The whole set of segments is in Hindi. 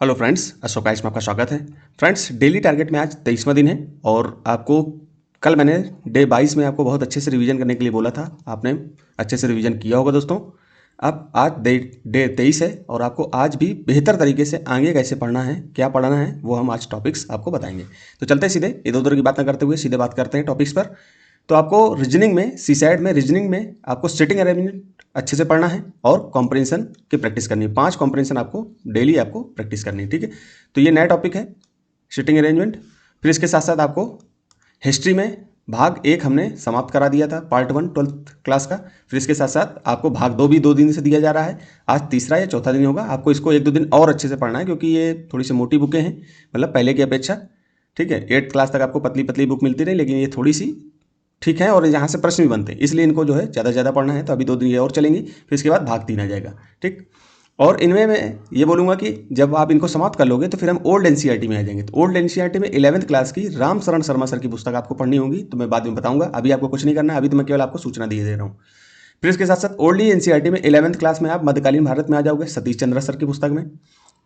हेलो फ्रेंड्स, अशोक आइस में आपका स्वागत है। फ्रेंड्स, डेली टारगेट में आज 23वां दिन है और आपको कल मैंने डे 22 में आपको बहुत अच्छे से रिवीजन करने के लिए बोला था। आपने अच्छे से रिवीजन किया होगा दोस्तों। अब आज डे 23 है और आपको आज भी बेहतर तरीके से आगे कैसे पढ़ना है, क्या पढ़ना है, वो हम आज टॉपिक्स आपको बताएंगे। तो चलते हैं सीधे, इधर उधर की बात ना करते हुए सीधे बात करते हैं टॉपिक्स पर। तो आपको रीजनिंग में सीसैट में रीजनिंग में आपको सिटिंग अरेंजमेंट अच्छे से पढ़ना है और कॉम्प्रिहेंशन की प्रैक्टिस करनी है। 5 कॉम्प्रिहेंशन आपको डेली आपको प्रैक्टिस करनी है, ठीक है। तो ये नया टॉपिक है सिटिंग अरेंजमेंट। फिर इसके साथ साथ आपको हिस्ट्री में भाग 1 हमने समाप्त करा दिया था, पार्ट 1 12th क्लास का। फिर इसके साथ साथ आपको भाग 2 भी 2 दिन से दिया जा रहा है। आज तीसरा या चौथा दिन होगा। आपको इसको 1-2 दिन और अच्छे से पढ़ना है क्योंकि ये थोड़ी सी मोटी बुकें हैं, मतलब पहले की अपेक्षा, ठीक है। 8th क्लास तक आपको पतली पतली बुक मिलती रही, लेकिन ये थोड़ी सी ठीक है और यहाँ से प्रश्न भी बनते हैं, इसलिए इनको जो है ज़्यादा से ज़्यादा पढ़ना है। तो अभी 2 दिन ये और चलेंगी, फिर इसके बाद भाग 3 आ जाएगा, ठीक। और इनमें मैं ये बोलूँगा कि जब आप इनको समाप्त कर लोगे तो फिर हम ओल्ड एनसीईआरटी में आ जाएंगे। तो ओल्ड एनसीईआरटी में 11th क्लास की राम शरण शर्मा सर की पुस्तक आपको पढ़नी होगी, तो मैं बाद में बताऊंगा। अभी आपको कुछ नहीं करना है, अभी तो मैं केवल आपको सूचना दिए दे रहा हूँ। फिर इसके साथ साथ ओल्ड एनसीईआरटी में 11th क्लास में आप मध्यकालीन भारत में आ जाओगे सतीश चंद्र सर की पुस्तक में।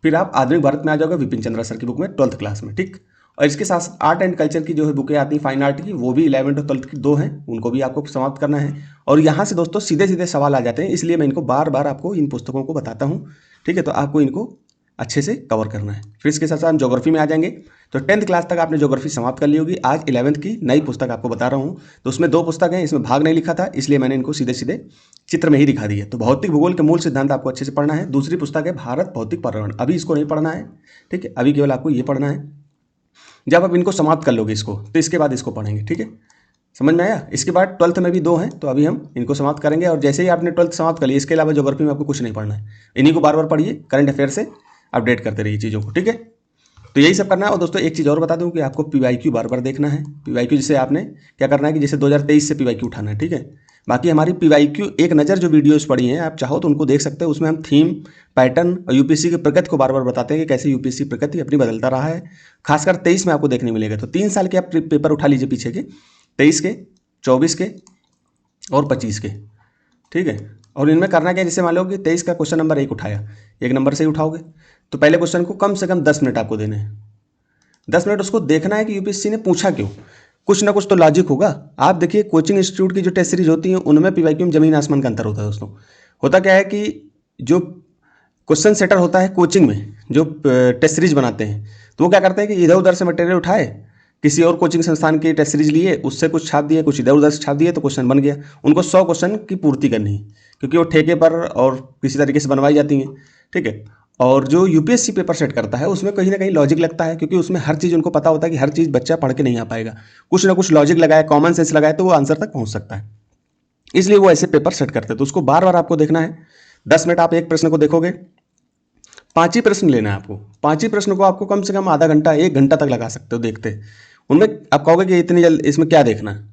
फिर आप आधुनिक भारत में आ जाओगे विपिन चंद्रा सर की बुक में 12th क्लास में, ठीक। और इसके साथ आर्ट एंड कल्चर की जो है बुकें आती हैं फाइन आर्ट की, वो भी 11th और 12th की 2 हैं, उनको भी आपको समाप्त करना है। और यहाँ से दोस्तों सीधे सीधे सवाल आ जाते हैं, इसलिए मैं इनको बार बार आपको इन पुस्तकों को बताता हूँ, ठीक है। तो आपको इनको अच्छे से कवर करना है। फिर इसके साथ साथ हम ज्योग्राफी में आ जाएंगे। तो 10th क्लास तक आपने ज्योग्राफी समाप्त कर ली होगी। आज 11th की नई पुस्तक आपको बता रहा हूँ। तो उसमें 2 पुस्तक हैं, इसमें भाग नहीं लिखा था, इसलिए मैंने इनको सीधे सीधे चित्र में ही दिखा दिया। तो भौतिक भूगोल के मूल सिद्धांत आपको अच्छे से पढ़ना है। दूसरी पुस्तक है भारत भौतिक पर्यावरण, अभी इसको नहीं पढ़ना है, ठीक है। अभी केवल आपको ये पढ़ना है। जब आप इनको समाप्त कर लोगे इसको, तो इसके बाद इसको पढ़ेंगे, ठीक है। समझ में आया। इसके बाद 12th में भी 2 हैं, तो अभी हम इनको समाप्त करेंगे। और जैसे ही आपने 12th समाप्त कर लिया, इसके अलावा ज्योग्राफी में आपको कुछ नहीं पढ़ना है। इन्हीं को बार बार पढ़िए, करंट अफेयर से अपडेट करते रहिए चीज़ों को, ठीक है। तो यही सब करना है। और दोस्तों एक चीज़ और बता दूं कि आपको पीवाईक्यू बार बार देखना है। पीवाईक्यू जैसे आपने क्या करना है कि जैसे 2023 से पीवाईक्यू उठाना है, ठीक है। बाकी हमारी पीवाईक्यू एक नज़र जो वीडियोस पड़ी हैं, आप चाहो तो उनको देख सकते हो। उसमें हम थीम, पैटर्न और यूपीएससी की प्रगति को बार बार बताते हैं कि कैसे यूपीएससी प्रगति अपनी बदलता रहा है। खासकर 23 में आपको देखने मिलेगा। तो 3 साल के आप पेपर उठा लीजिए पीछे के, 23 के, 24 के और 25 के, ठीक है। और इनमें करना क्या है, जैसे मान लो कि 23 का क्वेश्चन नंबर 1 उठाया, 1 नंबर से ही उठाओगे, तो पहले क्वेश्चन को कम से कम 10 मिनट आपको देने हैं। 10 मिनट उसको देखना है कि यूपीएससी ने पूछा क्यों। कुछ ना कुछ तो लॉजिक होगा। आप देखिए कोचिंग इंस्टीट्यूट की जो टेस्ट सीरीज होती हैं, उनमें पीवाईक्यू में जमीन आसमान का अंतर होता है दोस्तों। होता क्या है कि जो क्वेश्चन सेटर होता है कोचिंग में, जो टेस्ट सीरीज बनाते हैं, तो वो क्या करते हैं कि इधर उधर से मटेरियल उठाए, किसी और कोचिंग संस्थान की टेस्ट सीरीज लिए, उससे कुछ छाप दिए, कुछ इधर उधर से छाप दिए, तो क्वेश्चन बन गया। उनको 100 क्वेश्चन की पूर्ति करनी है, क्योंकि वो ठेके पर और किसी तरीके से बनवाई जाती हैं, ठीक है। और जो यूपीएससी पेपर सेट करता है, उसमें कहीं ना कहीं लॉजिक लगता है, क्योंकि उसमें हर चीज़ उनको पता होता है कि हर चीज़ बच्चा पढ़ के नहीं आ पाएगा। कुछ ना कुछ लॉजिक लगाए, कॉमन सेंस लगाए, तो वो आंसर तक पहुंच सकता है। इसलिए वो ऐसे पेपर सेट करते हैं। तो उसको बार बार आपको देखना है। 10 मिनट आप एक प्रश्न को देखोगे, 5 ही प्रश्न लेना है आपको। 5 ही प्रश्न को आपको कम से कम आधा घंटा 1 घंटा तक लगा सकते हो देखते। उनमें आप कहोगे कि इतनी जल्द इसमें क्या देखना है,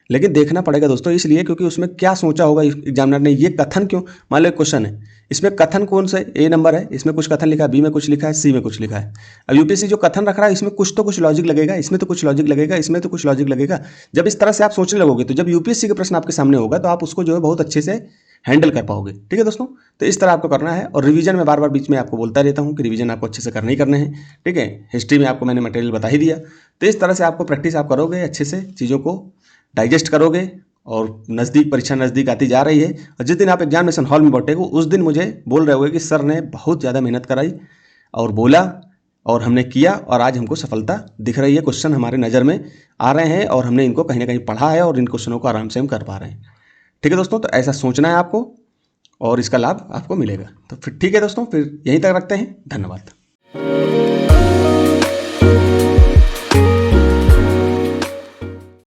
लेकिन देखना पड़ेगा दोस्तों, इसलिए क्योंकि उसमें क्या सोचा होगा एग्जामिनर ने, ये कथन क्यों। मान लो क्वेश्चन है, इसमें कथन कौन से, ए नंबर है, इसमें कुछ कथन लिखा है, बी में कुछ लिखा है, सी में कुछ लिखा है। अब यूपीएससी जो कथन रख रहा है, इसमें कुछ तो कुछ लॉजिक लगेगा, इसमें तो कुछ लॉजिक लगेगा, इसमें तो कुछ लॉजिक लगेगा। जब इस तरह से आप सोचने लगोगे, तो जब यूपीएससी का प्रश्न आपके सामने होगा, तो आप उसको जो है बहुत अच्छे से हैंडल कर पाओगे, ठीक है दोस्तों। तो इस तरह आपको करना है। और रिवीजन में बार बार बीच में आपको बोलता रहता हूँ कि रिवीजन आपको अच्छे से करने ही करने हैं, ठीक है। हिस्ट्री में आपको मैंने मटेरियल बता ही दिया। तो इस तरह से आपको प्रैक्टिस आप करोगे, अच्छे से चीज़ों को डाइजेस्ट करोगे। और नज़दीक परीक्षा नज़दीक आती जा रही है, और जिस दिन आप एग्जामिनेशन हॉल में बैठे हो, उस दिन मुझे बोल रहे होगे कि सर ने बहुत ज़्यादा मेहनत कराई और बोला, और हमने किया, और आज हमको सफलता दिख रही है। क्वेश्चन हमारे नज़र में आ रहे हैं और हमने इनको कहीं ना कहीं पढ़ा है और इन क्वेश्चनों को आराम से हम कर पा रहे हैं, ठीक है दोस्तों। तो ऐसा सोचना है आपको और इसका लाभ आपको मिलेगा। तो फिर ठीक है दोस्तों, फिर यहीं तक रखते हैं। धन्यवाद।